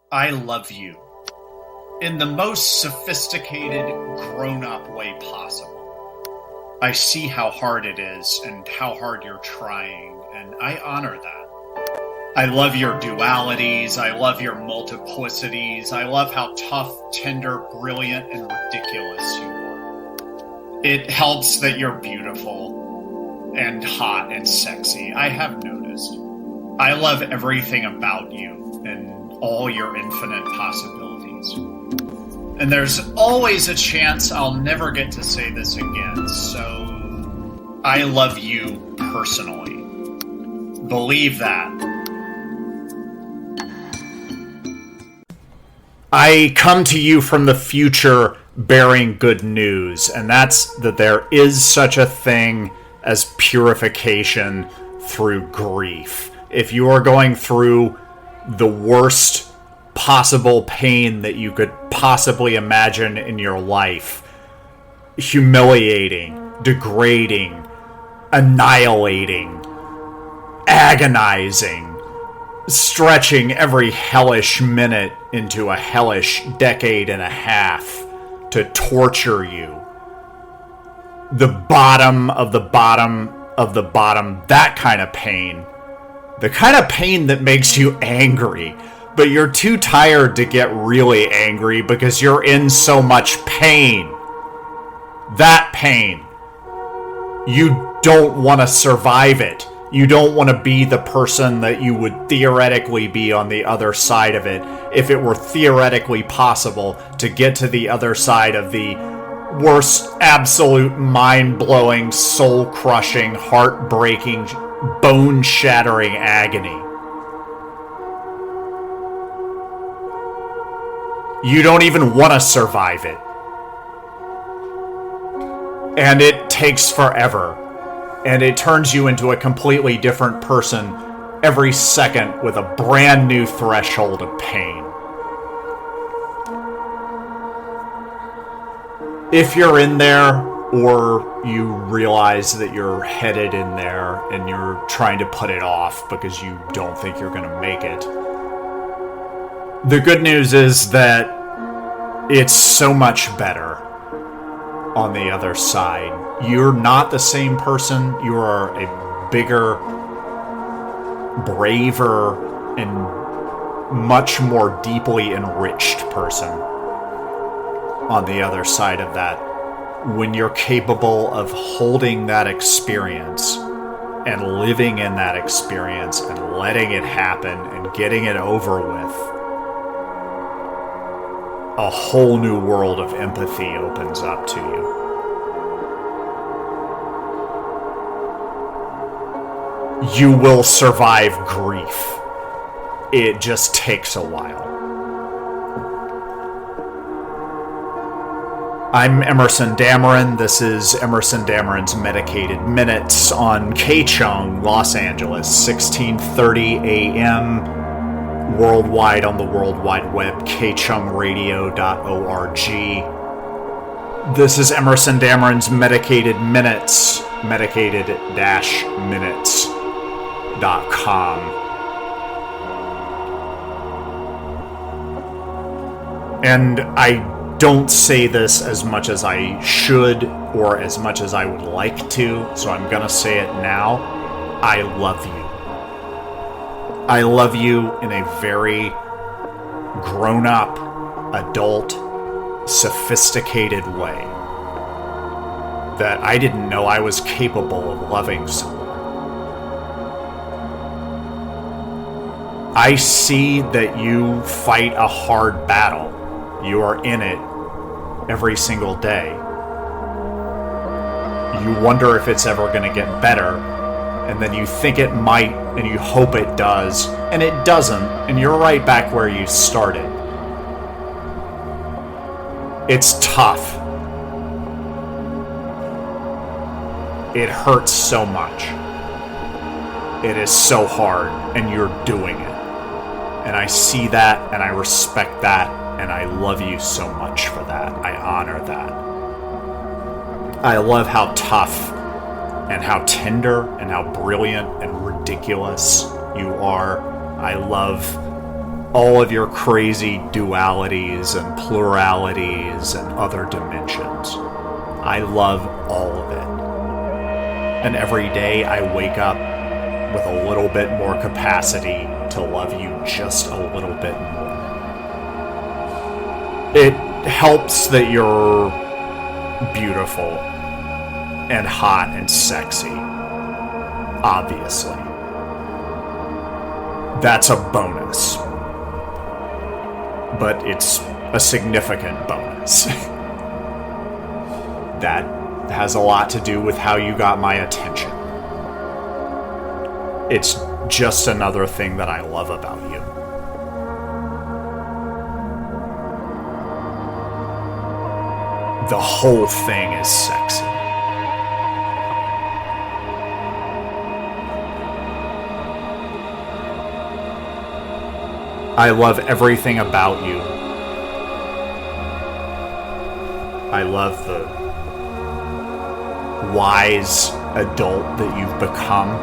I love you in the most sophisticated, grown-up way possible. I see how hard it is and how hard you're trying, and I honor that. I love your dualities, I love your multiplicities, I love how tough, tender, brilliant, and ridiculous you are. It helps that you're beautiful and hot and sexy. I have noticed. I love everything about you and all your infinite possibilities. And there's always a chance I'll never get to say this again, so I love you personally. Believe that. I come to you from the future bearing good news, and that's that there is such a thing as purification through grief. If you are going through the worst possible pain that you could possibly imagine in your life, humiliating, degrading, annihilating, agonizing, stretching every hellish minute into a hellish decade and a half to torture you, the bottom of the bottom of the bottom, that kind of pain, the kind of pain that makes you angry, but you're too tired to get really angry because you're in so much pain. That pain. You don't want to survive it. You don't want to be the person that you would theoretically be on the other side of it if it were theoretically possible to get to the other side of the worst, absolute, mind-blowing, soul-crushing, heart-breaking, bone-shattering agony. You don't even want to survive it. And it takes forever. And it turns you into a completely different person every second with a brand new threshold of pain. If you're in there, or you realize that you're headed in there and you're trying to put it off because you don't think you're going to make it, the good news is that it's so much better on the other side. You're not the same person. You are a bigger, braver, and much more deeply enriched person on the other side of that, when you're capable of holding that experience and living in that experience and letting it happen and getting it over with. A whole new world of empathy opens up to you. You will survive grief. It just takes a while. I'm Emerson Dameron. This is Emerson Dameron's Medicated Minutes on K-Chung, Los Angeles, 16:30 a.m. worldwide on the World Wide Web, kchungradio.org. This is Emerson Dameron's Medicated Minutes, medicated-minutes.com. And I don't say this as much as I should or as much as I would like to, so I'm gonna say it now. I love you. I love you in a very grown-up, adult, sophisticated way that I didn't know I was capable of loving someone. I see that you fight a hard battle. You are in it every single day. You wonder if it's ever going to get better, and then you think it might, and you hope it does, and it doesn't, and you're right back where you started. It's tough. It hurts so much. It is so hard, and you're doing it. And I see that, and I respect that, and I love you so much for that. I honor that. I love how tough and how tender and how brilliant and ridiculous you are. I love all of your crazy dualities and pluralities and other dimensions. I love all of it. And every day I wake up with a little bit more capacity to love you just a little bit more. It helps that you're beautiful and hot and sexy. Obviously. That's a bonus. But it's a significant bonus. That has a lot to do with how you got my attention. It's just another thing that I love about you. The whole thing is sexy. I love everything about you. I love the wise adult that you've become.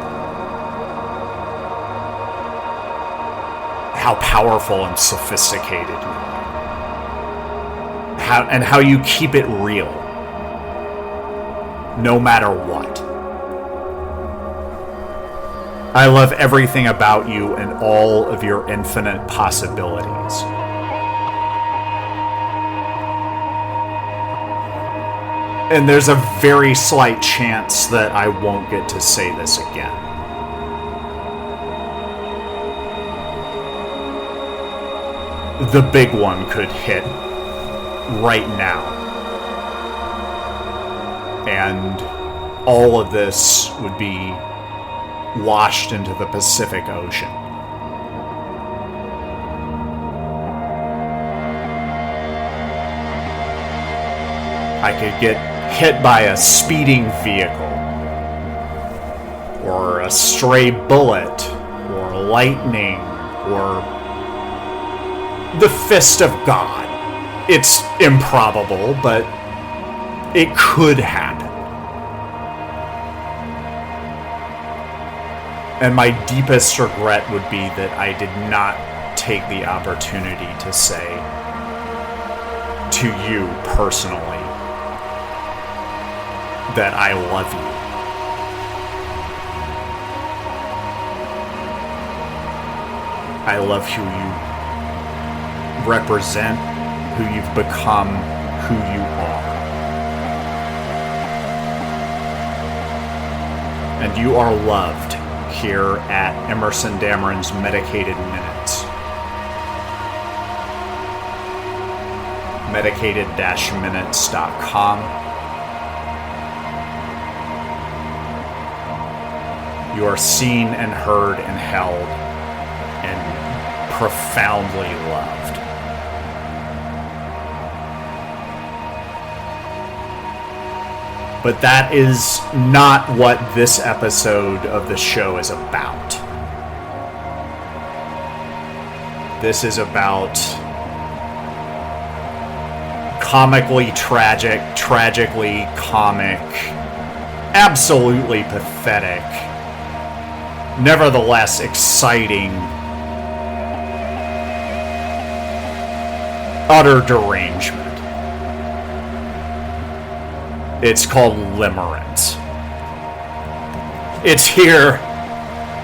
How powerful and sophisticated you are. How you keep it real. No matter what. I love everything about you and all of your infinite possibilities. And there's a very slight chance that I won't get to say this again. The big one could hit right now. And all of this would be washed into the Pacific Ocean. I could get hit by a speeding vehicle, or a stray bullet, or lightning, or the fist of God. It's improbable, but it could happen. And my deepest regret would be that I did not take the opportunity to say to you personally that I love you. I love who you represent, who you've become, who you are. And you are loved here at Emerson Dameron's Medicated Minutes. Medicated-minutes.com. You are seen and heard and held and profoundly loved. But that is not what this episode of the show is about. This is about comically tragic, tragically comic, absolutely pathetic, nevertheless exciting, utter derangement. It's called Limerence. It's here.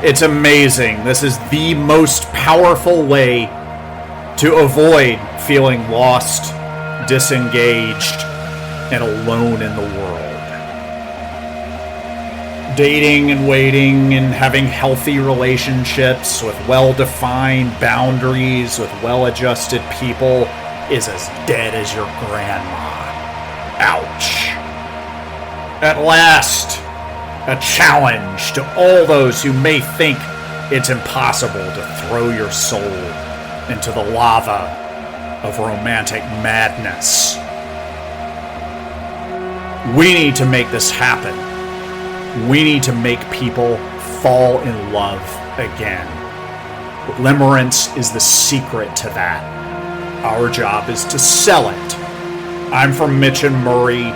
It's amazing. This is the most powerful way to avoid feeling lost, disengaged, and alone in the world. Dating and waiting and having healthy relationships with well-defined boundaries with well-adjusted people is as dead as your grandma. Ouch. At last, a challenge to all those who may think it's impossible to throw your soul into the lava of romantic madness. We need to make this happen. We need to make people fall in love again. Limerence is the secret to that. Our job is to sell it. I'm from Mitch and Murray.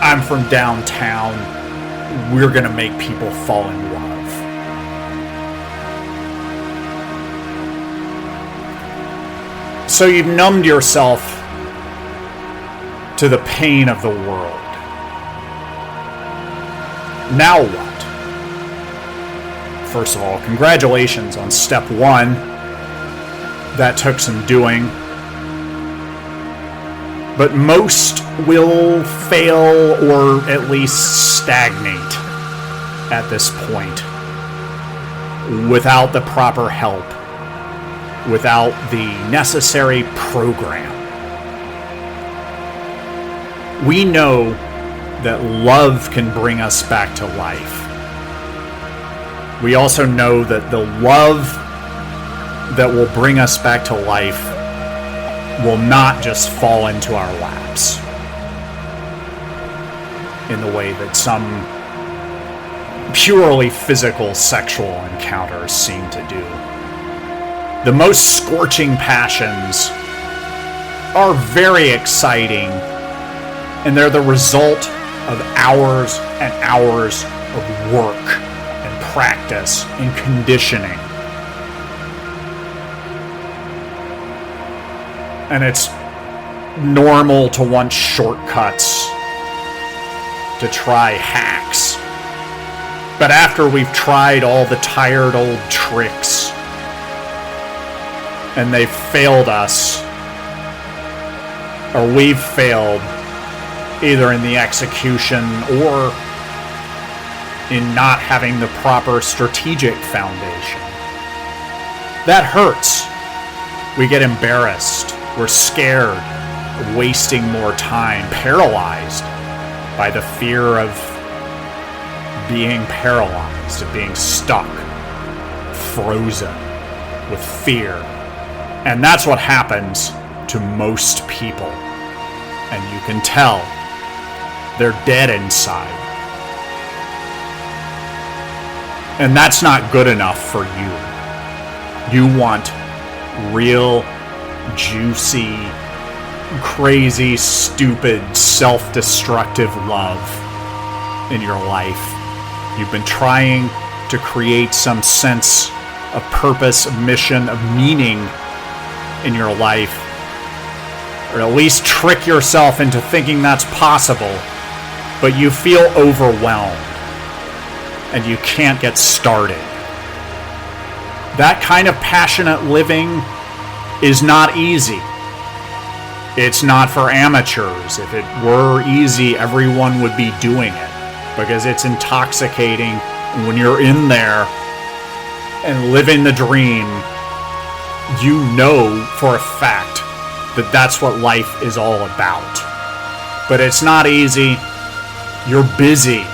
I'm from downtown. We're gonna make people fall in love. So you've numbed yourself to the pain of the world. Now what? First of all, congratulations on step one. That took some doing. But most will fail or at least stagnate at this point without the proper help, without the necessary program. We know that love can bring us back to life. We also know that the love that will bring us back to life will not just fall into our laps in the way that some purely physical sexual encounters seem to do. The most scorching passions are very exciting, and they're the result of hours and hours of work and practice and conditioning. And it's normal to want shortcuts, to try hacks. But after we've tried all the tired old tricks and they've failed us, or we've failed either in the execution or in not having the proper strategic foundation, that hurts. We get embarrassed. We're scared, wasting more time, paralyzed by the fear of being paralyzed, of being stuck, frozen with fear. And that's what happens to most people. And you can tell they're dead inside. And that's not good enough for you. You want real, juicy, crazy, stupid, self-destructive love in your life. You've been trying to create some sense of purpose, of mission, of meaning in your life, or at least trick yourself into thinking that's possible, but you feel overwhelmed and you can't get started. That kind of passionate living is not easy. It's not for amateurs. If it were easy, everyone would be doing it, because it's intoxicating. And when you're in there and living the dream, you know for a fact that that's what life is all about. But it's not easy. You're busy.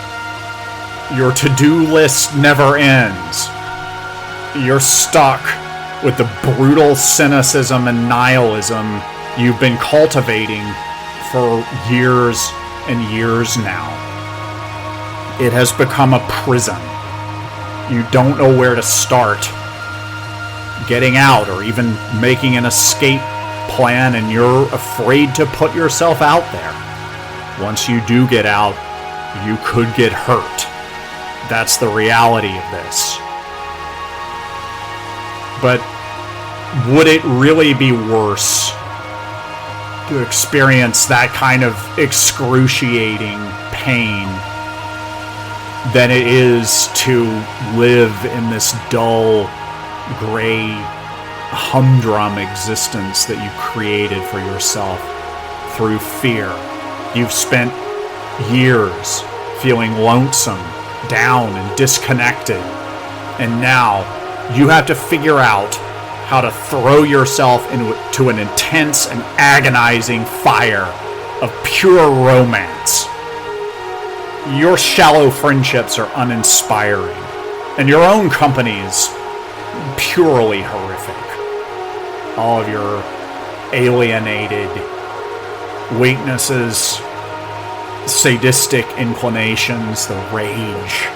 Your to-do list never ends. You're stuck with the brutal cynicism and nihilism you've been cultivating for years and years now. It has become a prison. You don't know where to start getting out or even making an escape plan, and you're afraid to put yourself out there. Once you do get out, you could get hurt. That's the reality of this. But would it really be worse to experience that kind of excruciating pain than it is to live in this dull, gray, humdrum existence that you created for yourself through fear? You've spent years feeling lonesome, down, and disconnected, and now you have to figure out how to throw yourself into an intense and agonizing fire of pure romance. Your shallow friendships are uninspiring, and your own company is purely horrific. All of your alienated weaknesses, sadistic inclinations, the rage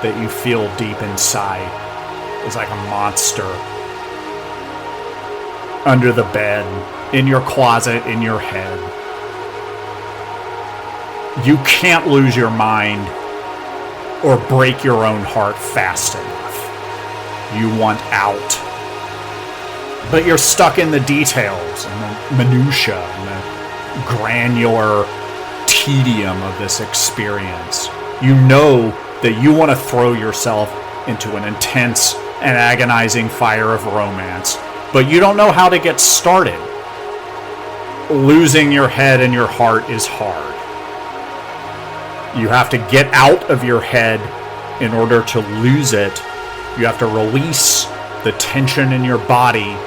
that you feel deep inside is like a monster under the bed, in your closet, in your head. You can't lose your mind or break your own heart fast enough. You want out. But you're stuck in the details and the minutiae and the granular tedium of this experience. You know that you want to throw yourself into an intense and agonizing fire of romance, but you don't know how to get started. Losing your head and your heart is hard. You have to get out of your head in order to lose it. You have to release the tension in your body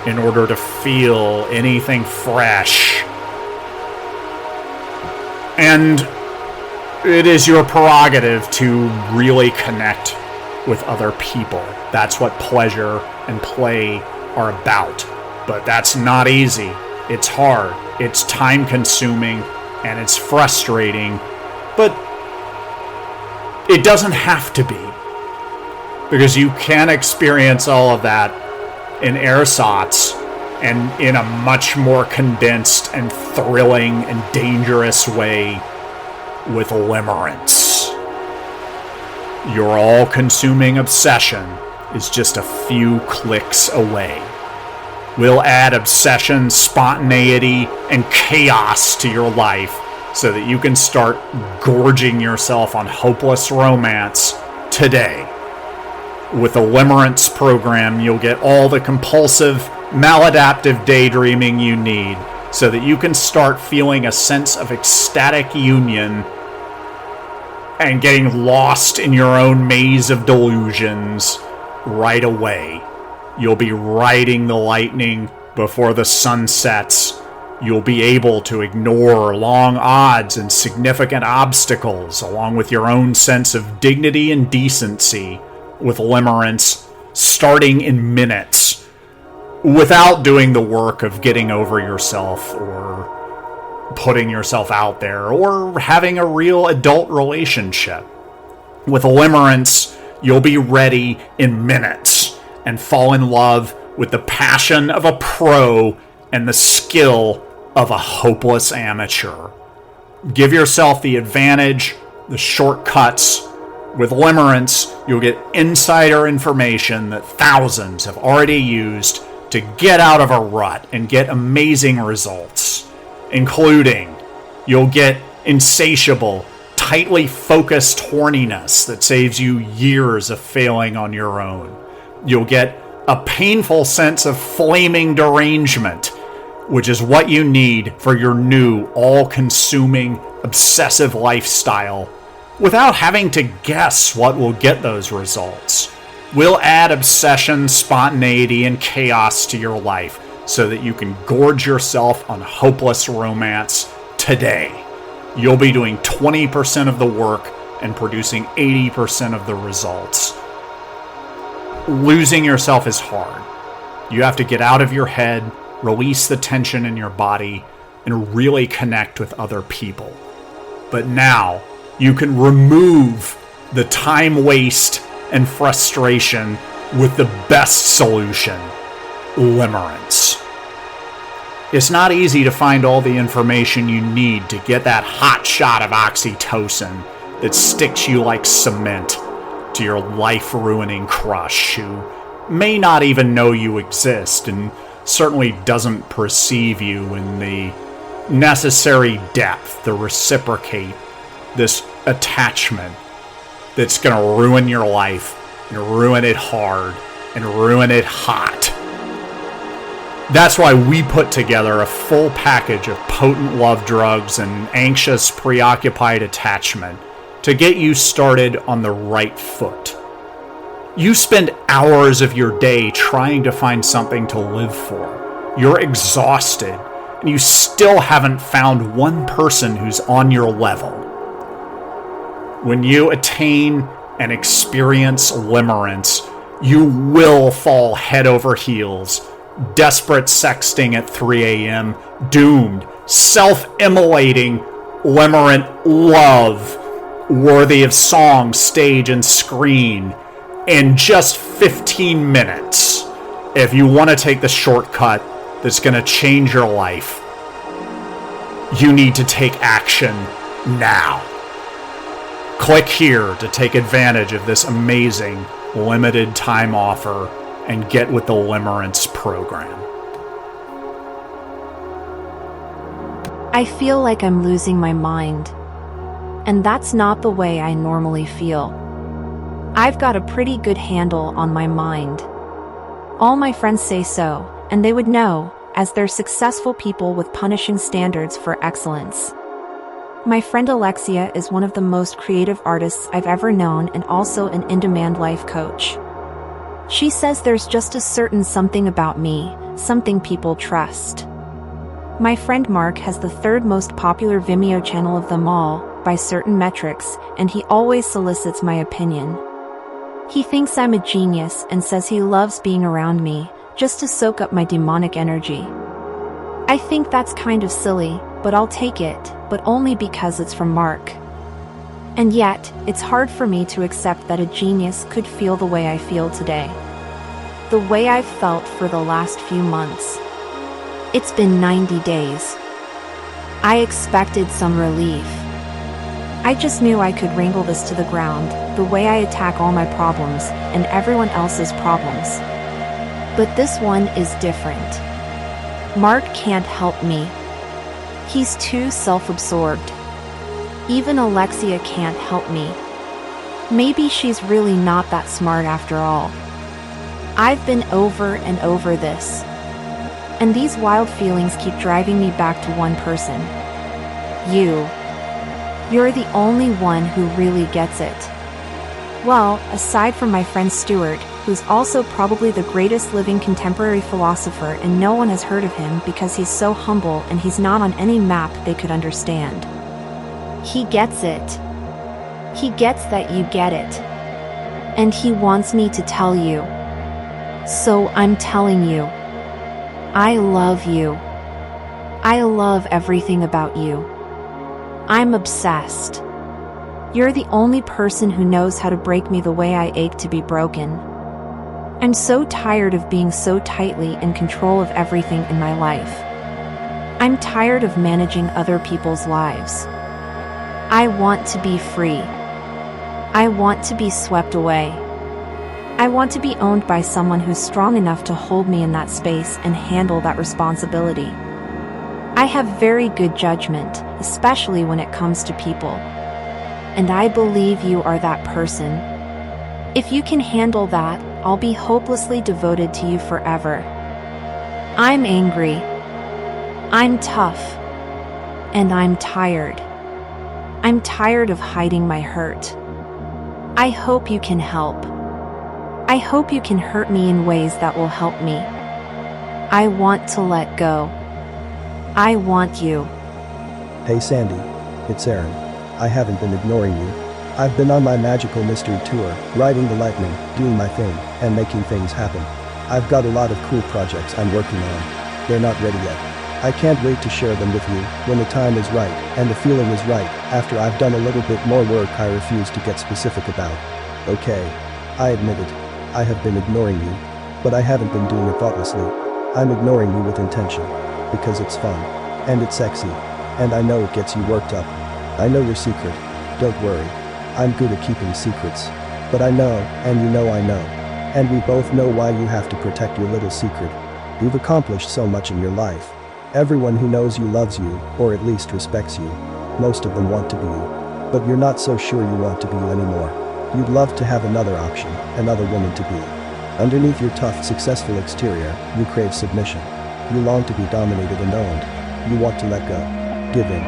in order to feel anything fresh. And it is your prerogative to really connect with other people. That's what pleasure and play are about. But that's not easy. It's hard. It's time-consuming, and it's frustrating. But it doesn't have to be. Because you can experience all of that in ersatz and in a much more condensed and thrilling and dangerous way with Limerence. Your all-consuming obsession is just a few clicks away. We'll add obsession, spontaneity, and chaos to your life so that you can start gorging yourself on hopeless romance today. With the Limerence program, you'll get all the compulsive, maladaptive daydreaming you need so that you can start feeling a sense of ecstatic union and getting lost in your own maze of delusions right away. You'll be riding the lightning before the sun sets. You'll be able to ignore long odds and significant obstacles, along with your own sense of dignity and decency, with Limerence starting in minutes, without doing the work of getting over yourself or putting yourself out there or having a real adult relationship. With Limerence, you'll be ready in minutes and fall in love with the passion of a pro and the skill of a hopeless amateur. Give yourself the advantage, the shortcuts. With Limerence, you'll get insider information that thousands have already used to get out of a rut and get amazing results, including you'll get insatiable, tightly focused horniness that saves you years of failing on your own. You'll get a painful sense of flaming derangement, which is what you need for your new, all-consuming, obsessive lifestyle, without having to guess what will get those results. We'll add obsession, spontaneity, and chaos to your life so that you can gorge yourself on hopeless romance today. You'll be doing 20% of the work and producing 80% of the results. Losing yourself is hard. You have to get out of your head, release the tension in your body, and really connect with other people. But now, you can remove the time waste and frustration with the best solution, Limerence. It's not easy to find all the information you need to get that hot shot of oxytocin that sticks you like cement to your life-ruining crush, who may not even know you exist and certainly doesn't perceive you in the necessary depth to reciprocate this attachment that's going to ruin your life and ruin it hard and ruin it hot. That's why we put together a full package of potent love drugs and anxious, preoccupied attachment to get you started on the right foot. You spend hours of your day trying to find something to live for. You're exhausted, and you still haven't found one person who's on your level. When you attain and experience Limerence, you will fall head over heels, desperate sexting at 3 a.m., doomed, self-immolating, limerent love, worthy of song, stage, and screen, in just 15 minutes. If you want to take the shortcut that's going to change your life, you need to take action now. Click here to take advantage of this amazing limited time offer and get with the Limerence program. I feel like I'm losing my mind. And that's not the way I normally feel. I've got a pretty good handle on my mind. All my friends say so, and they would know, as they're successful people with punishing standards for excellence. My friend Alexia is one of the most creative artists I've ever known and also an in-demand life coach. She says there's just a certain something about me, something people trust. My friend Mark has the third most popular Vimeo channel of them all, by certain metrics, and he always solicits my opinion. He thinks I'm a genius and says he loves being around me, just to soak up my demonic energy. I think that's kind of silly, but I'll take it, but only because it's from Mark. And yet, it's hard for me to accept that a genius could feel the way I feel today. The way I've felt for the last few months. It's been 90 days. I expected some relief. I just knew I could wrangle this to the ground, the way I attack all my problems, and everyone else's problems. But this one is different. Mark can't help me. He's too self-absorbed. Even Alexia can't help me. Maybe she's really not that smart after all. I've been over and over this. And these wild feelings keep driving me back to one person. You. You're the only one who really gets it. Well, aside from my friend Stuart, who's also probably the greatest living contemporary philosopher, and no one has heard of him because he's so humble and he's not on any map they could understand. He gets it. He gets that you get it. And he wants me to tell you. So I'm telling you. I love you. I love everything about you. I'm obsessed. You're the only person who knows how to break me the way I ache to be broken. I'm so tired of being so tightly in control of everything in my life. I'm tired of managing other people's lives. I want to be free. I want to be swept away. I want to be owned by someone who's strong enough to hold me in that space and handle that responsibility. I have very good judgment, especially when it comes to people. And I believe you are that person. If you can handle that, I'll be hopelessly devoted to you forever. I'm angry. I'm tough. And I'm tired. I'm tired of hiding my hurt. I hope you can help. I hope you can hurt me in ways that will help me. I want to let go. I want you. Hey Sandy, it's Aaron. I haven't been ignoring you. I've been on my magical mystery tour, riding the lightning, doing my thing, and making things happen. I've got a lot of cool projects I'm working on. They're not ready yet. I can't wait to share them with you when the time is right and the feeling is right. After I've done a little bit more work I refuse to get specific about. Okay, I admit it. I have been ignoring you, but I haven't been doing it thoughtlessly. I'm ignoring you with intention. Because it's fun. And it's sexy. And I know it gets you worked up. I know your secret. Don't worry. I'm good at keeping secrets. But I know, and you know I know. And we both know why you have to protect your little secret. You've accomplished so much in your life. Everyone who knows you loves you, or at least respects you. Most of them want to be you. But you're not so sure you want to be you anymore. You'd love to have another option, another woman to be. Underneath your tough, successful exterior, you crave submission. You long to be dominated and owned. You want to let go. Give in.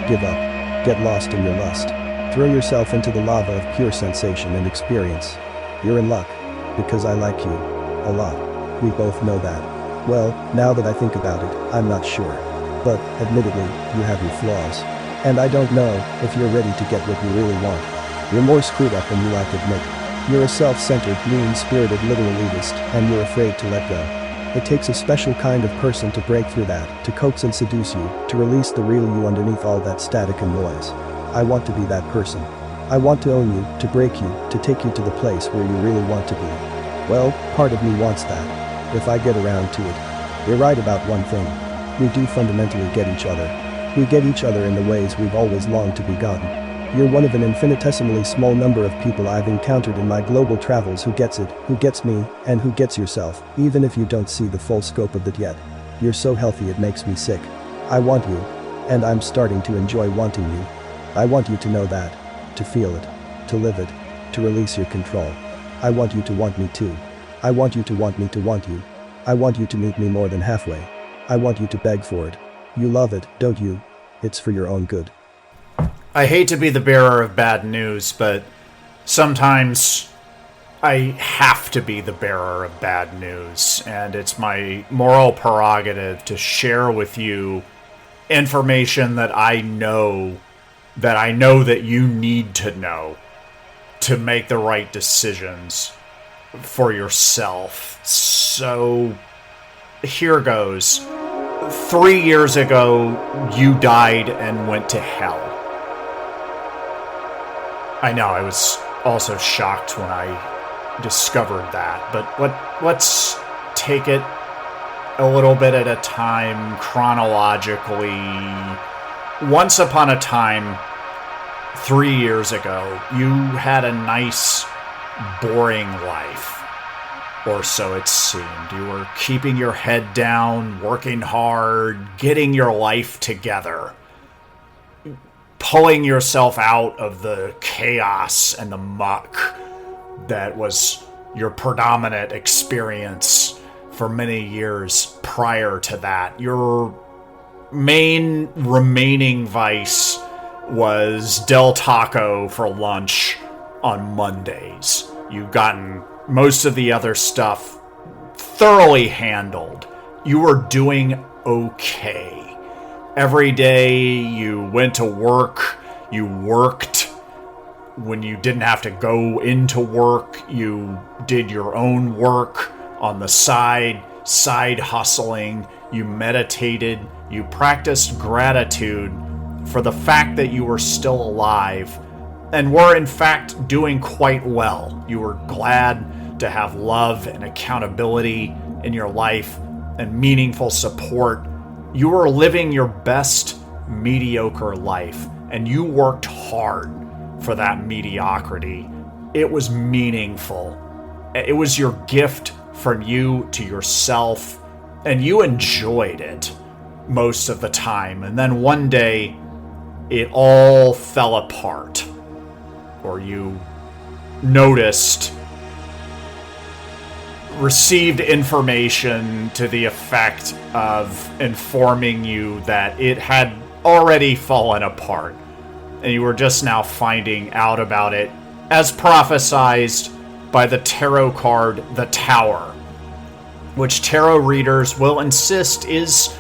Give up. Get lost in your lust. Throw yourself into the lava of pure sensation and experience. You're in luck. Because I like you. A lot. We both know that. Well, now that I think about it, I'm not sure. But, admittedly, you have your flaws. And I don't know if you're ready to get what you really want. You're more screwed up than you like to admit. You're a self-centered, mean-spirited little elitist, and you're afraid to let go. It takes a special kind of person to break through that, to coax and seduce you, to release the real you underneath all that static and noise. I want to be that person. I want to own you, to break you, to take you to the place where you really want to be. Well, part of me wants that. If I get around to it. You're right about one thing. We do fundamentally get each other. We get each other in the ways we've always longed to be gotten. You're one of an infinitesimally small number of people I've encountered in my global travels who gets it, who gets me, and who gets yourself, even if you don't see the full scope of it yet. You're so healthy it makes me sick. I want you. And I'm starting to enjoy wanting you. I want you to know that. To feel it. To live it. To release your control. I want you to want me too. I want you to want me to want you. I want you to meet me more than halfway. I want you to beg for it. You love it, don't you? It's for your own good. I hate to be the bearer of bad news, but sometimes I have to be the bearer of bad news, and it's my moral prerogative to share with you information that I know that you need to know to make the right decisions for yourself. So here goes. 3 years ago, you died and went to hell. I know, I was also shocked when I discovered that, but let's take it a little bit at a time chronologically. Once upon a time, 3 years ago, you had a nice, boring life. Or so it seemed. You were keeping your head down, working hard, getting your life together, pulling yourself out of the chaos and the muck that was your predominant experience for many years prior to that. Your main remaining vice was Del Taco for lunch on Mondays. You've gotten most of the other stuff thoroughly handled. You were doing okay. Every day you went to work, you worked. When you didn't have to go into work, you did your own work on the side hustling. You meditated, you practiced gratitude for the fact that you were still alive and were in fact doing quite well. You were glad to have love and accountability in your life and meaningful support. You were living your best mediocre life, and you worked hard for that mediocrity. It was meaningful. It was your gift from you to yourself, and you enjoyed it most of the time. And then one day, it all fell apart. Or you received information to the effect of informing you that it had already fallen apart, and you were just now finding out about it as prophesized by the tarot card, the Tower, which tarot readers will insist is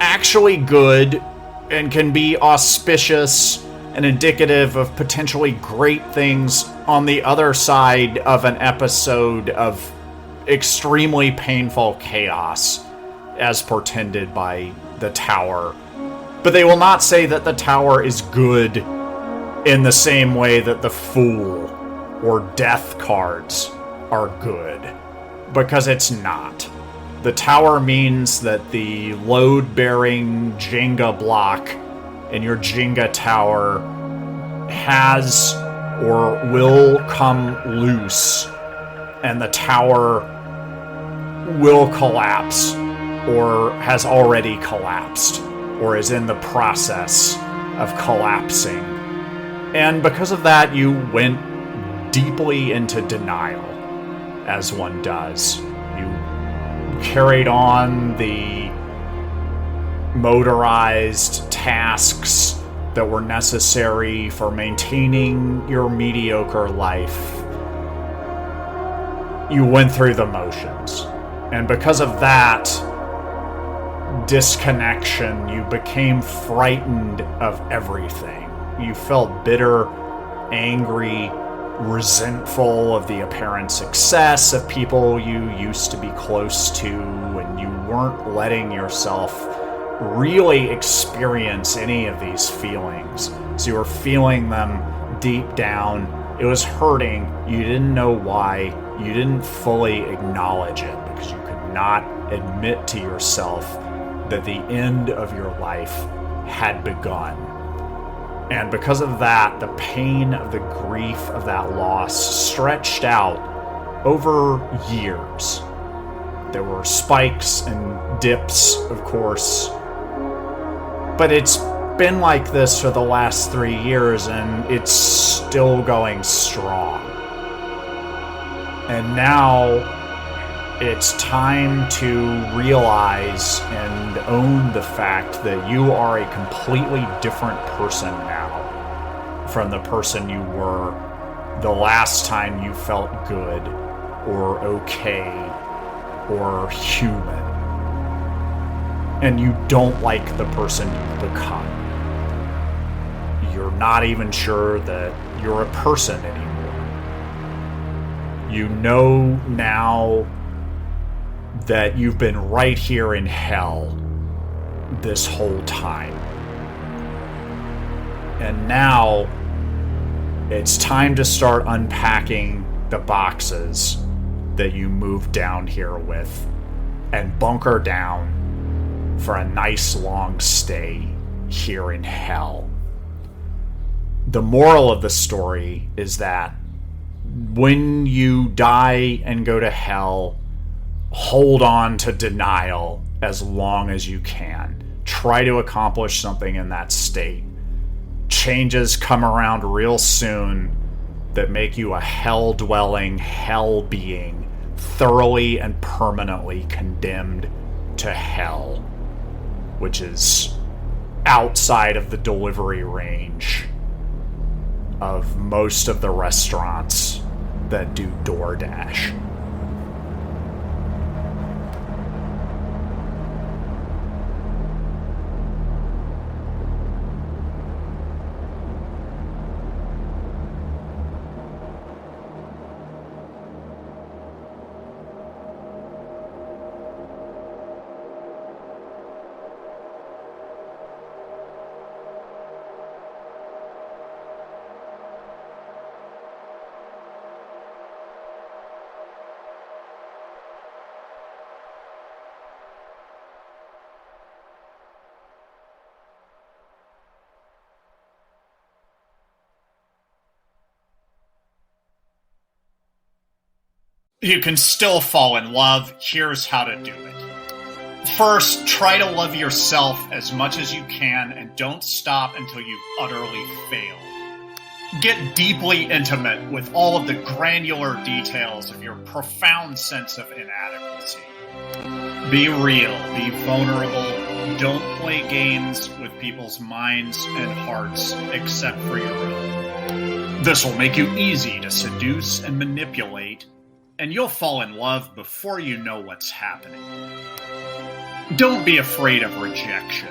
actually good and can be auspicious and indicative of potentially great things on the other side of an episode of extremely painful chaos, as portended by the Tower. But they will not say that the Tower is good in the same way that the Fool or Death cards are good, because it's not. The Tower means that the load-bearing Jenga block in your Jenga tower has or will come loose, and the tower will collapse, or has already collapsed, or is in the process of collapsing. And because of that, you went deeply into denial, as one does. You carried on the motorized tasks that were necessary for maintaining your mediocre life. You went through the motions. And because of that disconnection, you became frightened of everything. You felt bitter, angry, resentful of the apparent success of people you used to be close to, and you weren't letting yourself really experience any of these feelings. So you were feeling them deep down. It was hurting. You didn't know why. You didn't fully acknowledge it because you could not admit to yourself that the end of your life had begun. And because of that, the pain of the grief of that loss stretched out over years. There were spikes and dips, of course, but it's been like this for the last 3 years, and it's still going strong. And now it's time to realize and own the fact that you are a completely different person now from the person you were the last time you felt good or okay or human. And you don't like the person you've become. You're not even sure that you're a person anymore. You know now that you've been right here in hell this whole time. And now it's time to start unpacking the boxes that you moved down here with and bunker down for a nice long stay here in hell. The moral of the story is that when you die and go to hell, hold on to denial as long as you can. Try to accomplish something in that state. Changes come around real soon that make you a hell-dwelling, hell-being, thoroughly and permanently condemned to hell, which is outside of the delivery range of most of the restaurants that do DoorDash. You can still fall in love. Here's how to do it. First, try to love yourself as much as you can and don't stop until you've utterly failed. Get deeply intimate with all of the granular details of your profound sense of inadequacy. Be real, be vulnerable. Don't play games with people's minds and hearts except for your own. This will make you easy to seduce and manipulate, and you'll fall in love before you know what's happening. Don't be afraid of rejection.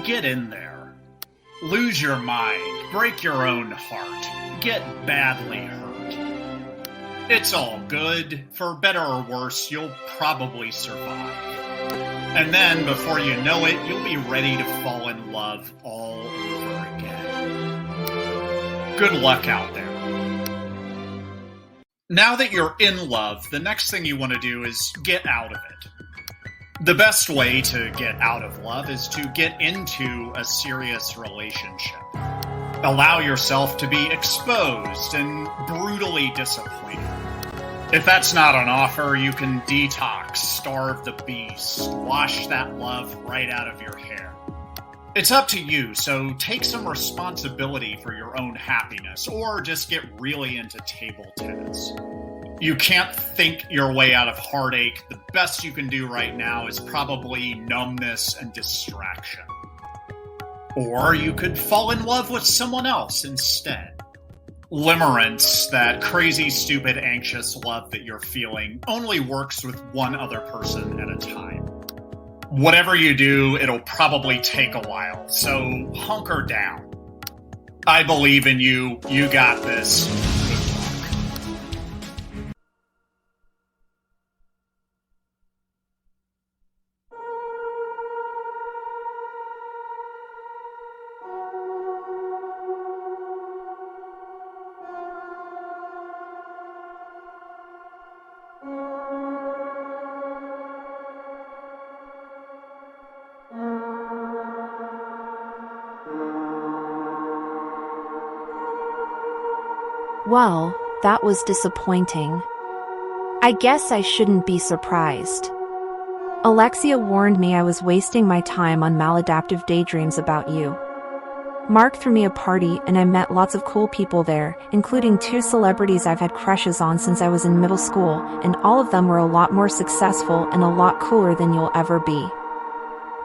Get in there. Lose your mind. Break your own heart. Get badly hurt. It's all good. For better or worse, you'll probably survive. And then, before you know it, you'll be ready to fall in love all over again. Good luck out there. Now that you're in love, the next thing you want to do is get out of it. The best way to get out of love is to get into a serious relationship. Allow yourself to be exposed and brutally disappointed. If that's not on offer, you can detox, starve the beast, wash that love right out of your hair. It's up to you, so take some responsibility for your own happiness, or just get really into table tennis. You can't think your way out of heartache. The best you can do right now is probably numbness and distraction. Or you could fall in love with someone else instead. Limerence, that crazy, stupid, anxious love that you're feeling, only works with one other person at a time. Whatever you do, it'll probably take a while, so hunker down. I believe in you. You got this. Well, that was disappointing. I guess I shouldn't be surprised. Alexia warned me I was wasting my time on maladaptive daydreams about you. Mark threw me a party and I met lots of cool people there, including 2 celebrities I've had crushes on since I was in middle school, and all of them were a lot more successful and a lot cooler than you'll ever be.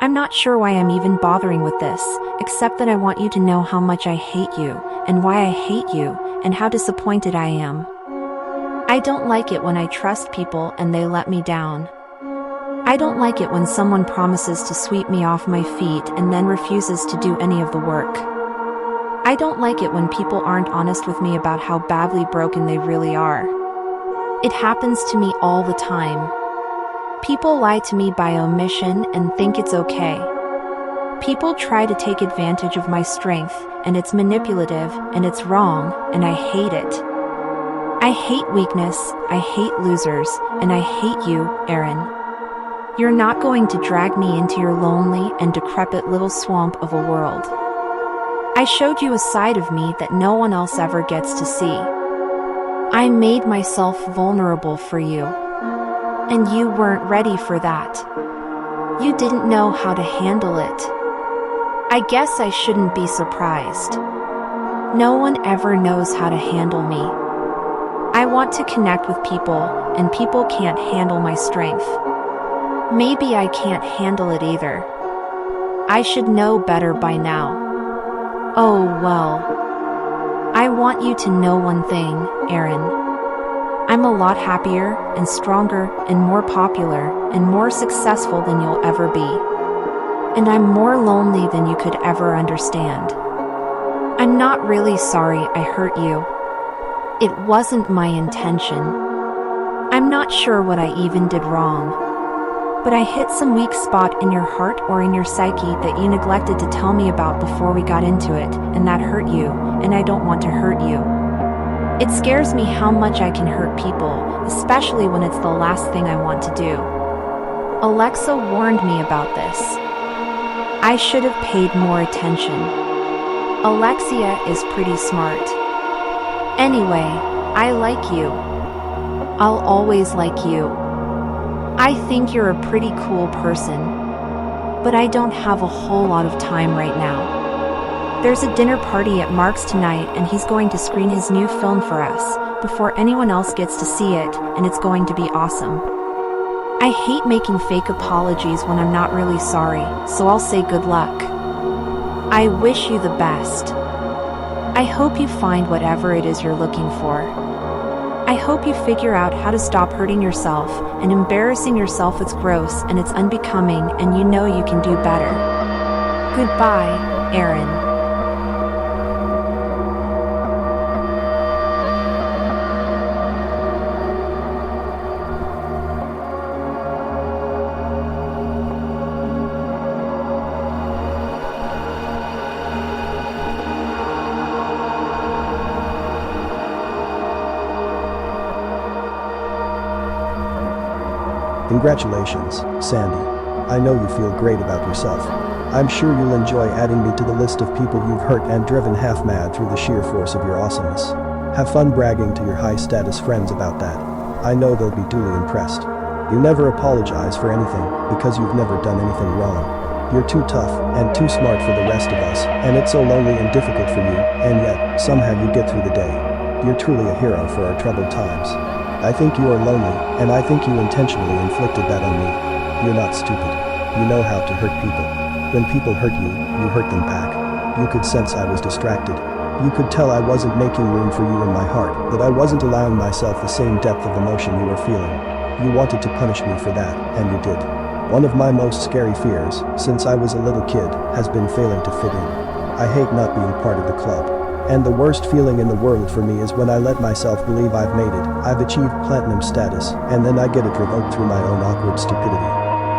I'm not sure why I'm even bothering with this, except that I want you to know how much I hate you, and why I hate you, and how disappointed I am. I don't like it when I trust people and they let me down. I don't like it when someone promises to sweep me off my feet and then refuses to do any of the work. I don't like it when people aren't honest with me about how badly broken they really are. It happens to me all the time. People lie to me by omission and think it's okay. People try to take advantage of my strength, and it's manipulative, and it's wrong, and I hate it. I hate weakness, I hate losers, and I hate you, Aaron. You're not going to drag me into your lonely and decrepit little swamp of a world. I showed you a side of me that no one else ever gets to see. I made myself vulnerable for you. And you weren't ready for that. You didn't know how to handle it. I guess I shouldn't be surprised. No one ever knows how to handle me. I want to connect with people, and people can't handle my strength. Maybe I can't handle it either. I should know better by now. Oh well. I want you to know one thing, Aaron. I'm a lot happier, and stronger, and more popular, and more successful than you'll ever be. And I'm more lonely than you could ever understand. I'm not really sorry I hurt you. It wasn't my intention. I'm not sure what I even did wrong. But I hit some weak spot in your heart or in your psyche that you neglected to tell me about before we got into it, and that hurt you, and I don't want to hurt you. It scares me how much I can hurt people, especially when it's the last thing I want to do. Alexa warned me about this. I should have paid more attention. Alexia is pretty smart. Anyway, I like you. I'll always like you. I think you're a pretty cool person. But I don't have a whole lot of time right now. There's a dinner party at Mark's tonight and he's going to screen his new film for us, before anyone else gets to see it, and it's going to be awesome. I hate making fake apologies when I'm not really sorry, so I'll say good luck. I wish you the best. I hope you find whatever it is you're looking for. I hope you figure out how to stop hurting yourself and embarrassing yourself. It's gross and it's unbecoming, and you know you can do better. Goodbye, Aaron. Congratulations, Sandy. I know you feel great about yourself. I'm sure you'll enjoy adding me to the list of people you've hurt and driven half mad through the sheer force of your awesomeness. Have fun bragging to your high-status friends about that. I know they'll be duly impressed. You never apologize for anything, because you've never done anything wrong. You're too tough and too smart for the rest of us, and it's so lonely and difficult for you, and yet, somehow you get through the day. You're truly a hero for our troubled times. I think you are lonely, and I think you intentionally inflicted that on me. You're not stupid. You know how to hurt people. When people hurt you, you hurt them back. You could sense I was distracted. You could tell I wasn't making room for you in my heart, that I wasn't allowing myself the same depth of emotion you were feeling. You wanted to punish me for that, and you did. One of my most scary fears, since I was a little kid, has been failing to fit in. I hate not being part of the club. And the worst feeling in the world for me is when I let myself believe I've made it, I've achieved platinum status, and then I get it revoked through my own awkward stupidity.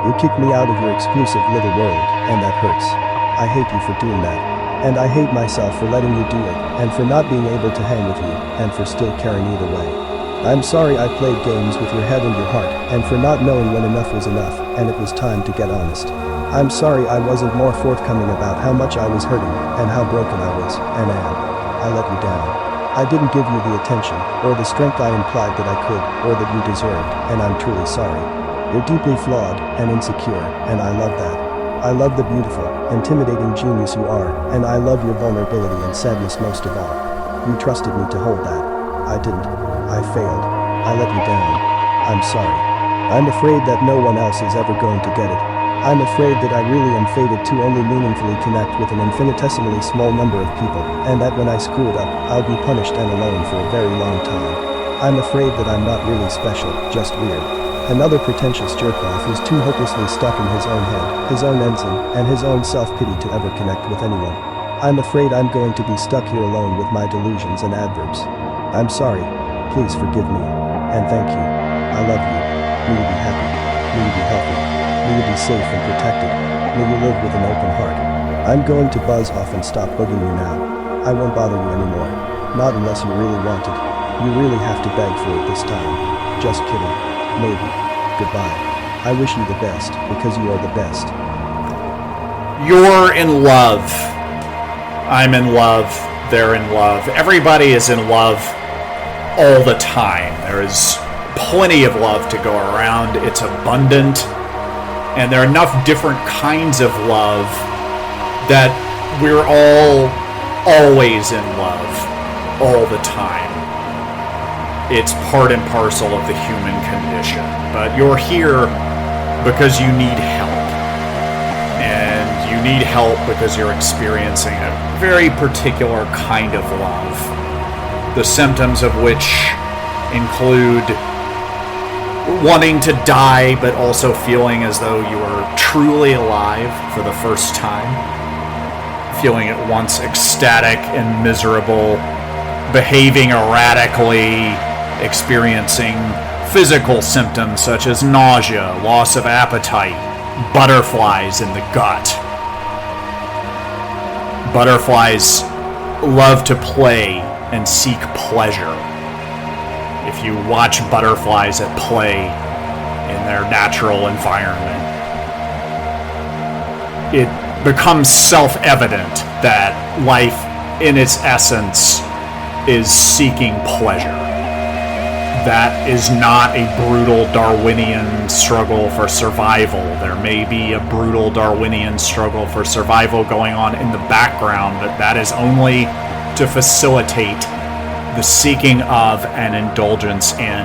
You kicked me out of your exclusive little world, and that hurts. I hate you for doing that. And I hate myself for letting you do it, and for not being able to hang with you, and for still caring either way. I'm sorry I played games with your head and your heart, and for not knowing when enough was enough, and it was time to get honest. I'm sorry I wasn't more forthcoming about how much I was hurting, and how broken I was, and am. I let you down. I didn't give you the attention, or the strength I implied that I could, or that you deserved, and I'm truly sorry. You're deeply flawed, and insecure, and I love that. I love the beautiful, intimidating genius you are, and I love your vulnerability and sadness most of all. You trusted me to hold that. I didn't. I failed. I let you down. I'm sorry. I'm afraid that no one else is ever going to get it. I'm afraid that I really am fated to only meaningfully connect with an infinitesimally small number of people, and that when I screw it up, I'll be punished and alone for a very long time. I'm afraid that I'm not really special, just weird. Another pretentious jerk-off who's too hopelessly stuck in his own head, his own ensign, and his own self-pity to ever connect with anyone. I'm afraid I'm going to be stuck here alone with my delusions and adverbs. I'm sorry. Please forgive me. And thank you. I love you. May you be happy. May you be healthy. May you be safe and protected. May you live with an open heart. I'm going to buzz off and stop bugging you now. I won't bother you anymore. Not unless you really want it. You really have to beg for it this time. Just kidding. Maybe. Goodbye. I wish you the best, because you are the best. You're in love. I'm in love. They're in love. Everybody is in love all the time. There is plenty of love to go around. It's abundant. And there are enough different kinds of love that we're all always in love all the time. It's part and parcel of the human condition. But you're here because you need help. And you need help because you're experiencing a very particular kind of love. The symptoms of which include wanting to die, but also feeling as though you are truly alive for the first time. Feeling at once ecstatic and miserable, behaving erratically, experiencing physical symptoms such as nausea, loss of appetite, butterflies in the gut. Butterflies love to play and seek pleasure. If you watch butterflies at play in their natural environment, it becomes self-evident that life, in its essence, is seeking pleasure. That is not a brutal Darwinian struggle for survival. There may be a brutal Darwinian struggle for survival going on in the background, but that is only to facilitate the seeking of and indulgence in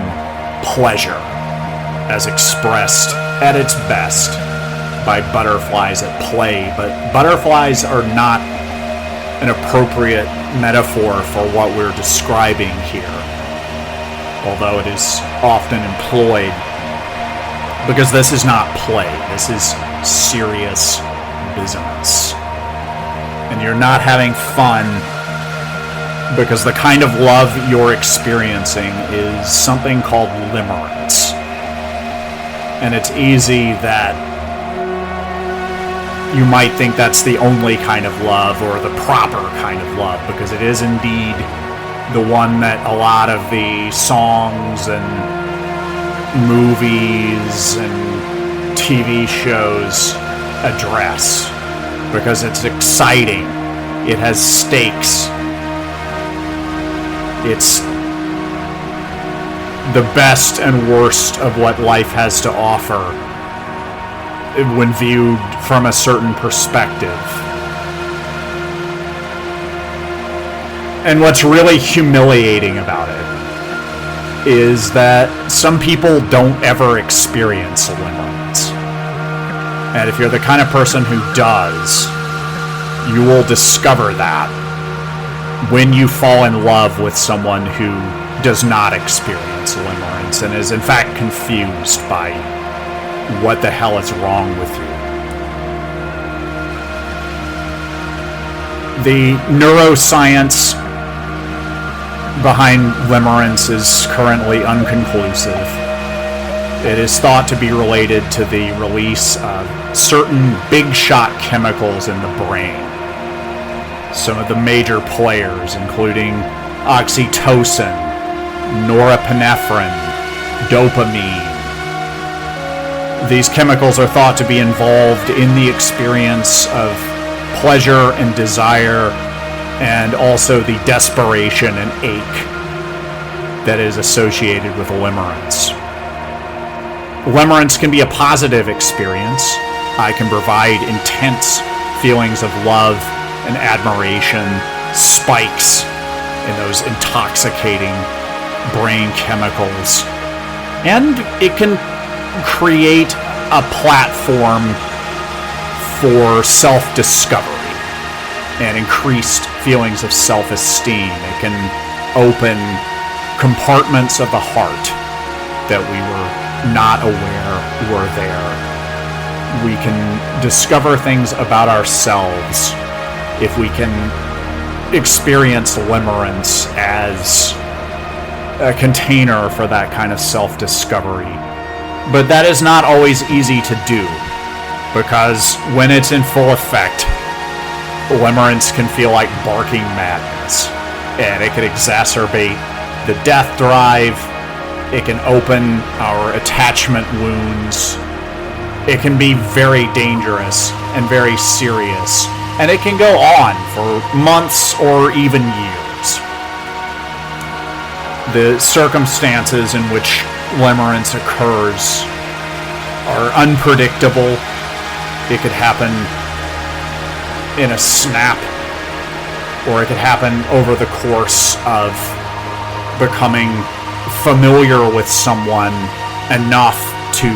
pleasure, as expressed at its best by butterflies at play. But butterflies are not an appropriate metaphor for what we're describing here, although it is often employed, because this is not play, this is serious business. And you're not having fun because the kind of love you're experiencing is something called limerence. And it's easy that you might think that's the only kind of love or the proper kind of love, because it is indeed the one that a lot of the songs and movies and TV shows address, because it's exciting, it has stakes, it's the best and worst of what life has to offer when viewed from a certain perspective. And what's really humiliating about it is that some people don't ever experience limerence. And if you're the kind of person who does, you will discover that when you fall in love with someone who does not experience limerence and is in fact confused by what the hell is wrong with you. The neuroscience behind limerence is currently unconclusive. It is thought to be related to the release of certain big shot chemicals in the brain. Some of the major players, including oxytocin, norepinephrine, dopamine. These chemicals are thought to be involved in the experience of pleasure and desire and also the desperation and ache that is associated with limerence. Limerence can be a positive experience. I can provide intense feelings of love and admiration, spikes in those intoxicating brain chemicals. And it can create a platform for self-discovery and increased feelings of self-esteem. It can open compartments of the heart that we were not aware were there. We can discover things about ourselves if we can experience limerence as a container for that kind of self-discovery. But that is not always easy to do, because when it's in full effect, limerence can feel like barking madness, and it can exacerbate the death drive. It can open our attachment wounds. It can be very dangerous and very serious, and it can go on for months or even years. The circumstances in which limerence occurs are unpredictable. It could happen in a snap, or it could happen over the course of becoming familiar with someone enough to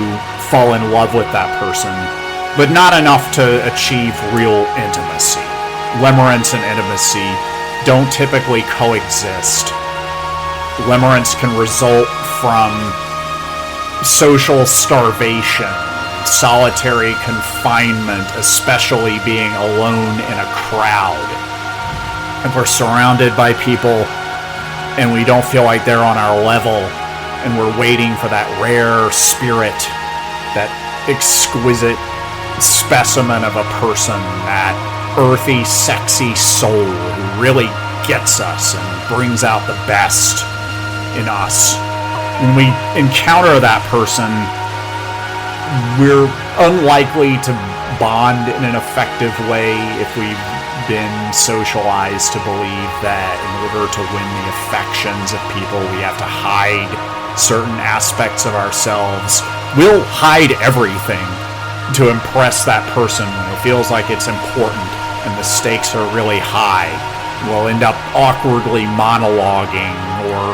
fall in love with that person, but not enough to achieve real intimacy. Limerence and intimacy don't typically coexist. Limerence can result from social starvation, solitary confinement, especially being alone in a crowd. If we're surrounded by people and we don't feel like they're on our level, and we're waiting for that rare spirit, that exquisite specimen of a person, that earthy, sexy soul who really gets us and brings out the best in us. When we encounter that person, we're unlikely to bond in an effective way if we've been socialized to believe that in order to win the affections of people, we have to hide certain aspects of ourselves. We'll hide everything to impress that person when it feels like it's important and the stakes are really high. We'll end up awkwardly monologuing or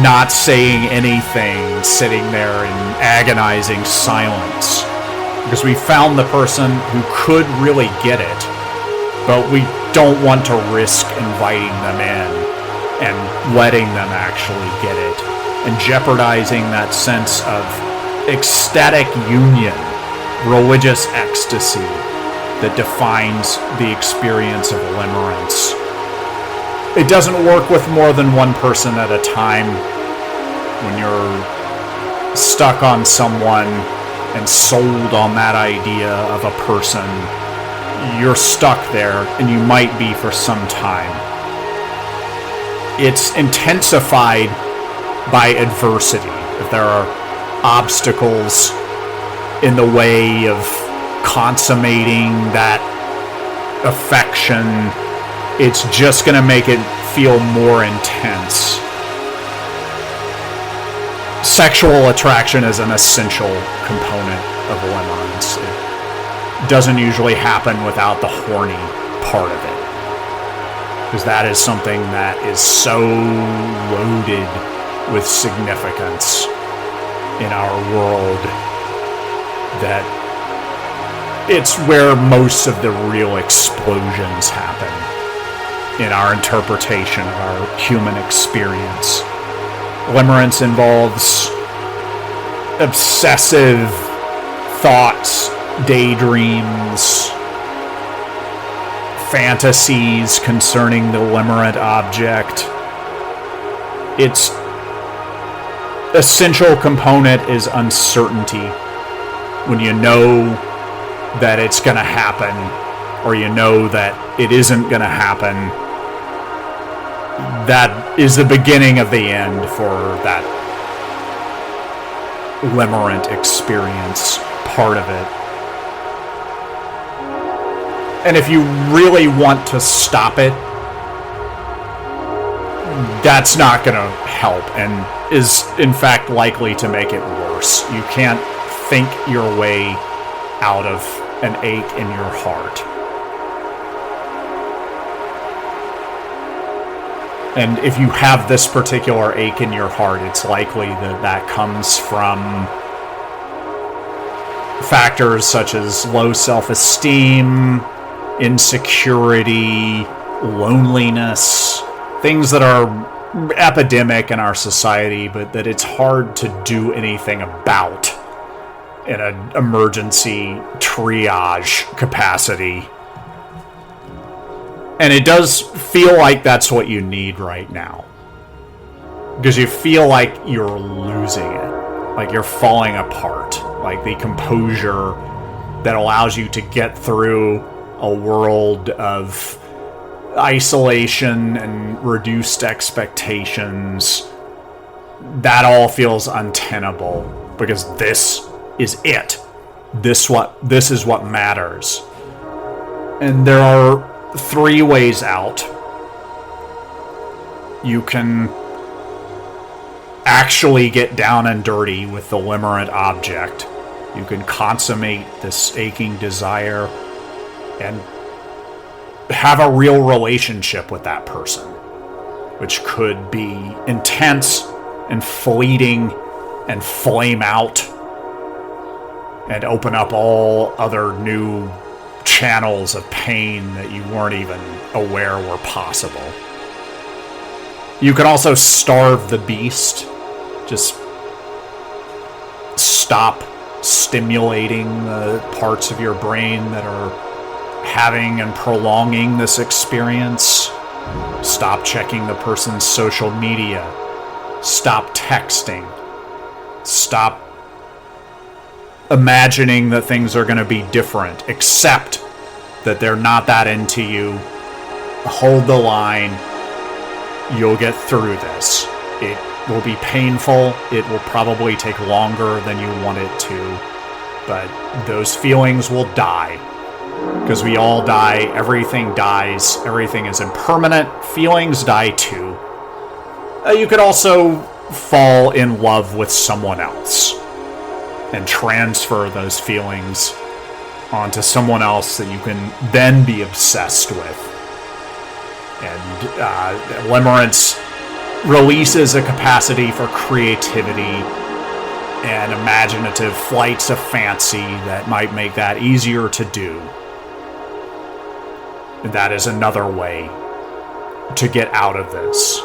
not saying anything, sitting there in agonizing silence, because we found the person who could really get it, but we don't want to risk inviting them in and letting them actually get it, and jeopardizing that sense of ecstatic union, religious ecstasy that defines the experience of limerence. It doesn't work with more than one person at a time. When you're stuck on someone and sold on that idea of a person, you're stuck there, and you might be for some time. It's intensified by adversity. If there are obstacles in the way of consummating that affection, it's just going to make it feel more intense. Sexual attraction is an essential component of limerence. It doesn't usually happen without the horny part of it, because that is something that is so loaded with significance in our world that it's where most of the real explosions happen in our interpretation of our human experience. Limerence involves obsessive thoughts, daydreams, fantasies concerning the limerent object. Its essential component is uncertainty. When you know that it's going to happen, or you know that it isn't going to happen, that is the beginning of the end for that limerent experience part of it. And if you really want to stop it, that's not going to help and is, in fact, likely to make it worse. You can't think your way out of an ache in your heart. And if you have this particular ache in your heart, it's likely that that comes from factors such as low self-esteem, insecurity, loneliness, things that are epidemic in our society, but that it's hard to do anything about in an emergency triage capacity. And it does feel like that's what you need right now. Because you feel like you're losing it. Like you're falling apart. Like the composure that allows you to get through a world of isolation and reduced expectations, that all feels untenable. Because this is it. This is what matters. And there are 3 ways out. You can actually get down and dirty with the limerent object. You can consummate this aching desire and have a real relationship with that person, which could be intense and fleeting and flame out and open up all other new channels of pain that you weren't even aware were possible. You can also starve the beast. Just stop stimulating the parts of your brain that are having and prolonging this experience. Stop checking the person's social media. Stop texting. Stop imagining that things are going to be different. Accept that they're not that into you. Hold the line. You'll get through this. It will be painful. It will probably take longer than you want it to. But those feelings will die. Because we all die. Everything dies. Everything is impermanent. Feelings die too. You could also fall in love with someone else and transfer those feelings onto someone else that you can then be obsessed with. And Limerence releases a capacity for creativity and imaginative flights of fancy that might make that easier to do. And that is another way to get out of this,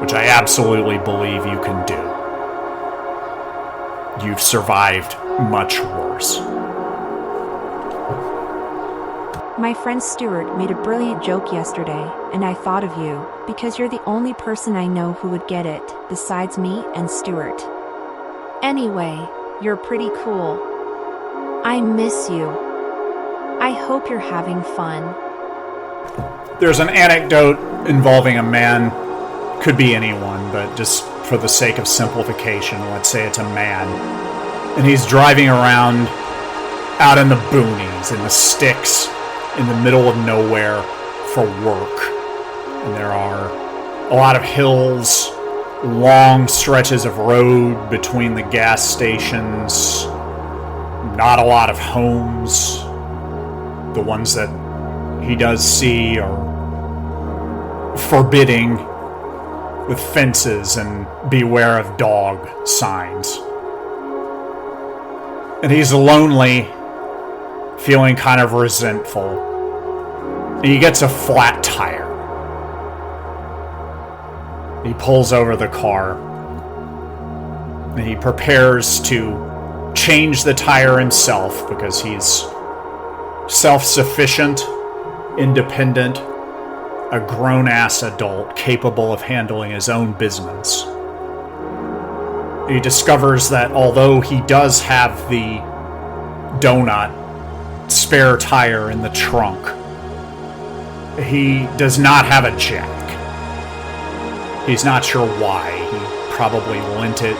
which I absolutely believe you can do. You've survived much worse. My friend Stuart made a brilliant joke yesterday, and I thought of you, because you're the only person I know who would get it, besides me and Stuart. Anyway, you're pretty cool. I miss you. I hope you're having fun. There's an anecdote involving a man, could be anyone, but just for the sake of simplification, let's say it's a man. And he's driving around out in the boonies, in the sticks, in the middle of nowhere for work. And there are a lot of hills, long stretches of road between the gas stations, not a lot of homes. The ones that he does see are forbidding, with fences and beware of dog signs. And he's lonely, feeling kind of resentful. And he gets a flat tire. He pulls over the car. And he prepares to change the tire himself because he's self-sufficient, independent, a grown-ass adult capable of handling his own business. He discovers that although he does have the donut spare tire in the trunk, he does not have a jack. He's not sure why. He probably lent it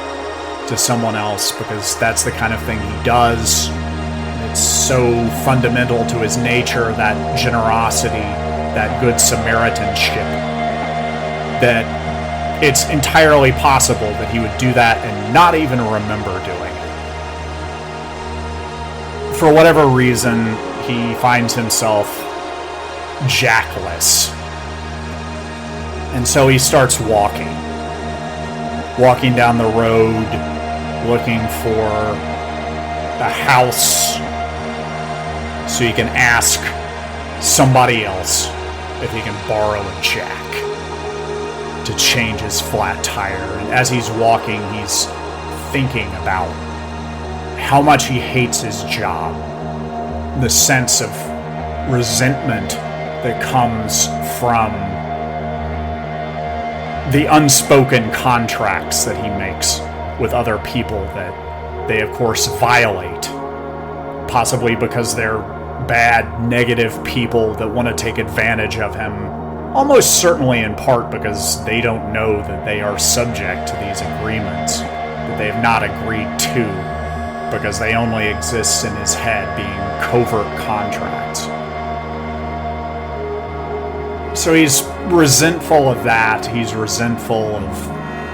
to someone else because that's the kind of thing he does. It's so fundamental to his nature, that generosity, that good Samaritanship, that it's entirely possible that he would do that and not even remember doing it. For whatever reason, he finds himself jackless. And so he starts walking down the road, looking for a house so he can ask somebody else if he can borrow a jack to change his flat tire. And as he's walking, he's thinking about how much he hates his job, the sense of resentment that comes from the unspoken contracts that he makes with other people that they, of course, violate, possibly because they're bad, negative people that want to take advantage of him, almost certainly in part because they don't know that they are subject to these agreements that they have not agreed to, because they only exist in his head, being covert contracts. So he's resentful of that. He's resentful of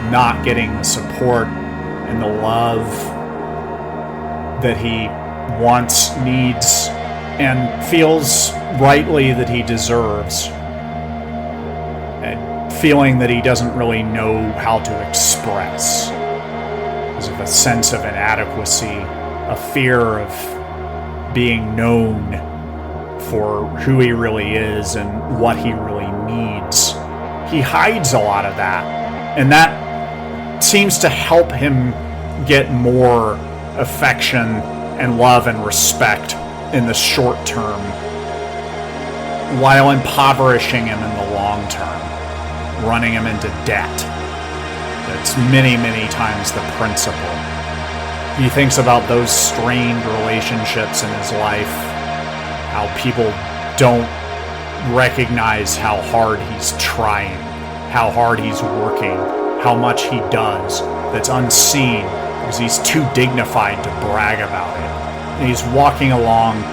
not getting the support and the love that he wants, needs, and feels rightly that he deserves. And feeling that he doesn't really know how to express. Because of a sense of inadequacy, a fear of being known for who he really is and what he really needs. He hides a lot of that, and that seems to help him get more affection and love and respect in the short term, while impoverishing him in the long term, running him into debt. That's many, many times the principle. He thinks about those strained relationships in his life, how people don't recognize how hard he's trying, how hard he's working, how much he does that's unseen because he's too dignified to brag about it. And he's walking along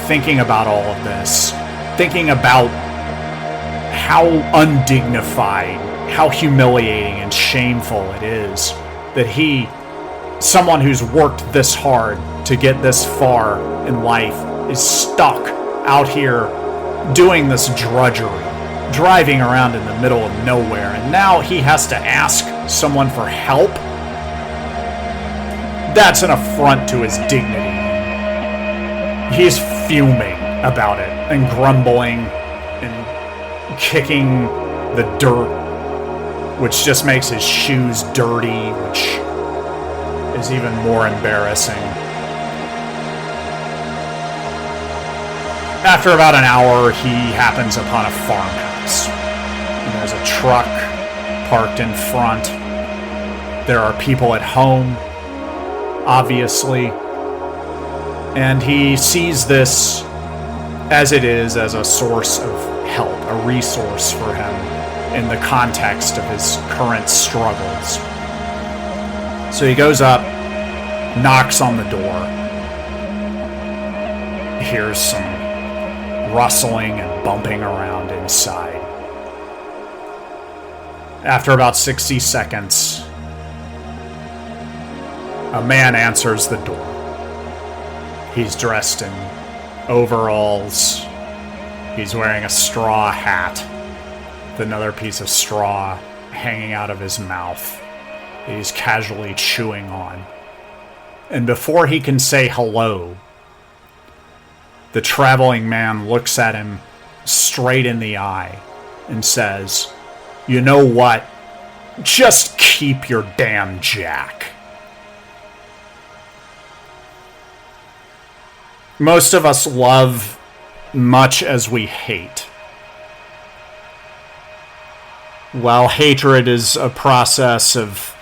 thinking about all of this, thinking about how undignified, how humiliating and shameful it is that he, someone who's worked this hard to get this far in life, is stuck out here doing this drudgery, driving around in the middle of nowhere, and now he has to ask someone for help? That's an affront to his dignity. He's fuming about it and grumbling and kicking the dirt, which just makes his shoes dirty, which is even more embarrassing. After about an hour, he happens upon a farmhouse. And there's a truck parked in front. There are people at home, obviously. And he sees this as it is, as a source of help, a resource for him in the context of his current struggles. So he goes up, knocks on the door, hears some rustling and bumping around inside. After about 60 seconds, a man answers the door. He's dressed in overalls. He's wearing a straw hat with another piece of straw hanging out of his mouth that he's casually chewing on. And before he can say hello, the traveling man looks at him straight in the eye and says, "You know what? Just keep your damn jack." Most of us love much as we hate. While hatred is a process of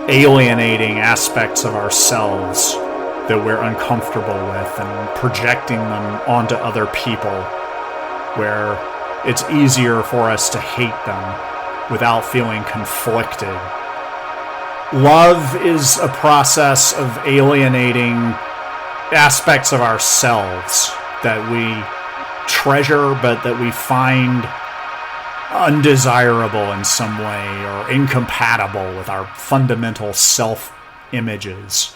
alienating aspects of ourselves that we're uncomfortable with and projecting them onto other people, where it's easier for us to hate them without feeling conflicted. Love is a process of alienating aspects of ourselves that we treasure, but that we find undesirable in some way or incompatible with our fundamental self-images,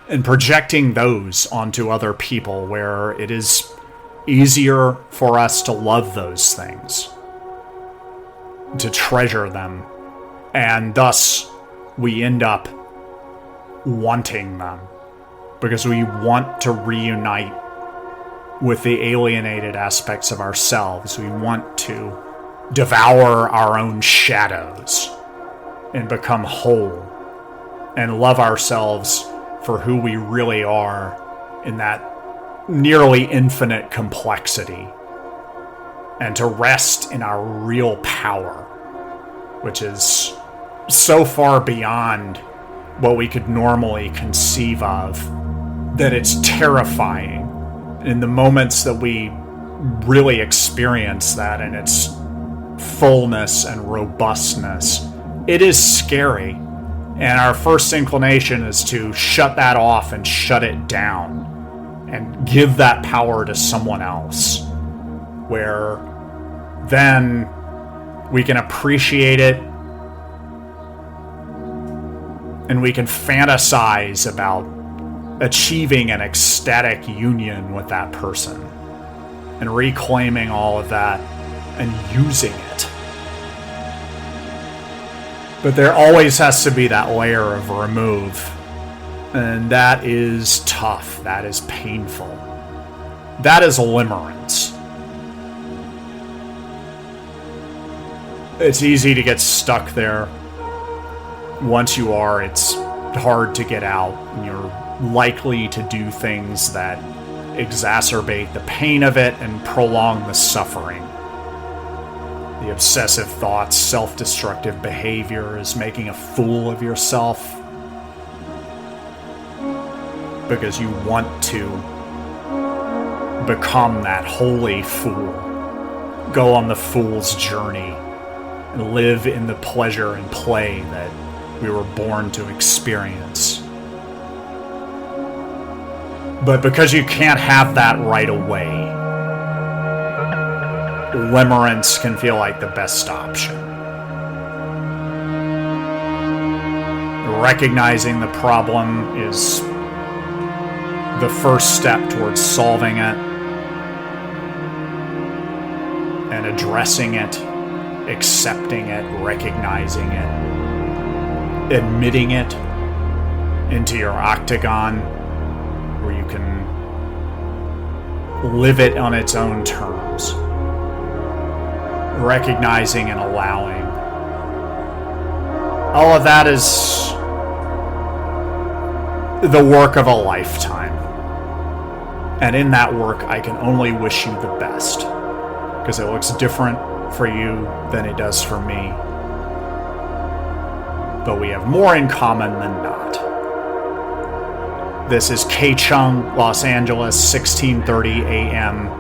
and projecting those onto other people where it is easier for us to love those things, to treasure them, and thus we end up wanting them because we want to reunite with the alienated aspects of ourselves. We want to devour our own shadows and become whole and love ourselves for who we really are in that nearly infinite complexity, and to rest in our real power, which is so far beyond what we could normally conceive of that it's terrifying. In the moments that we really experience that in its fullness and robustness, it is scary. And our first inclination is to shut that off and shut it down and give that power to someone else, where then we can appreciate it and we can fantasize about achieving an ecstatic union with that person and reclaiming all of that and using it. But there always has to be that layer of remove, and that is tough, that is painful. That is limerence. It's easy to get stuck there. Once you are, it's hard to get out, and you're likely to do things that exacerbate the pain of it and prolong the suffering. The obsessive thoughts, self-destructive behaviors, making a fool of yourself because you want to become that holy fool. Go on the fool's journey and live in the pleasure and play that we were born to experience. But because you can't have that right away, limerence can feel like the best option. Recognizing the problem is the first step towards solving it and addressing it, accepting it, recognizing it, admitting it into your octagon where you can live it on its own terms. Recognizing and allowing. All of that is the work of a lifetime. And in that work, I can only wish you the best, because it looks different for you than it does for me. But we have more in common than not. This is K-Chung, Los Angeles, 1630 a.m.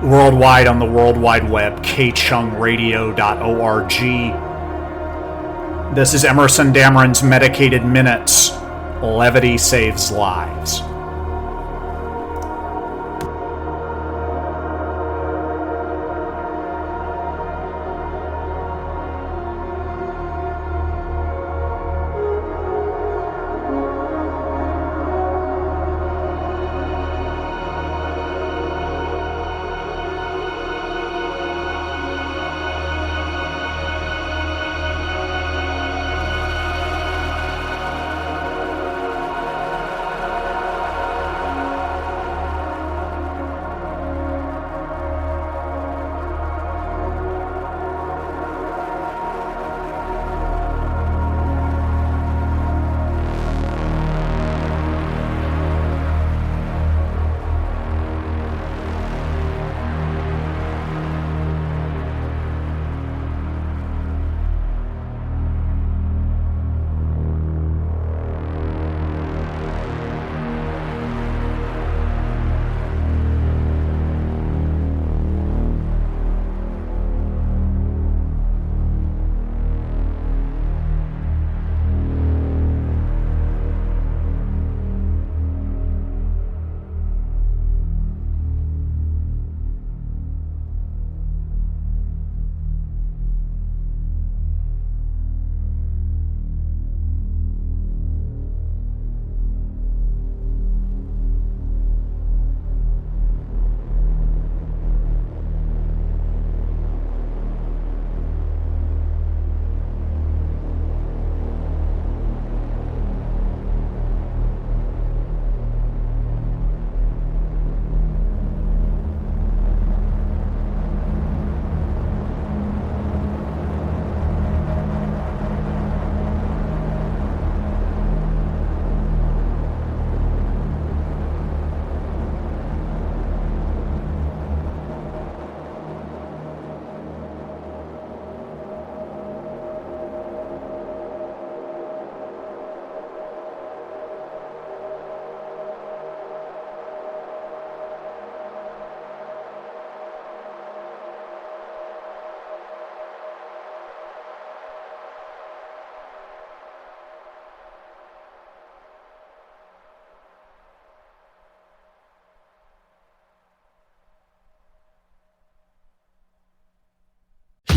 Worldwide on the World Wide Web, kchungradio.org. This is Emerson Dameron's Medicated Minutes. Levity saves lives.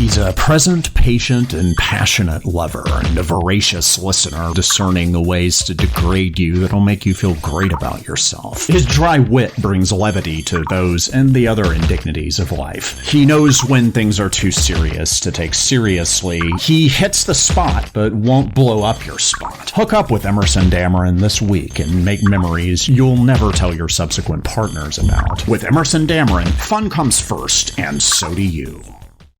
He's a present, patient, and passionate lover, and a voracious listener, discerning the ways to degrade you that'll make you feel great about yourself. His dry wit brings levity to those and the other indignities of life. He knows when things are too serious to take seriously. He hits the spot, but won't blow up your spot. Hook up with Emerson Dameron this week and make memories you'll never tell your subsequent partners about. With Emerson Dameron, fun comes first, and so do you.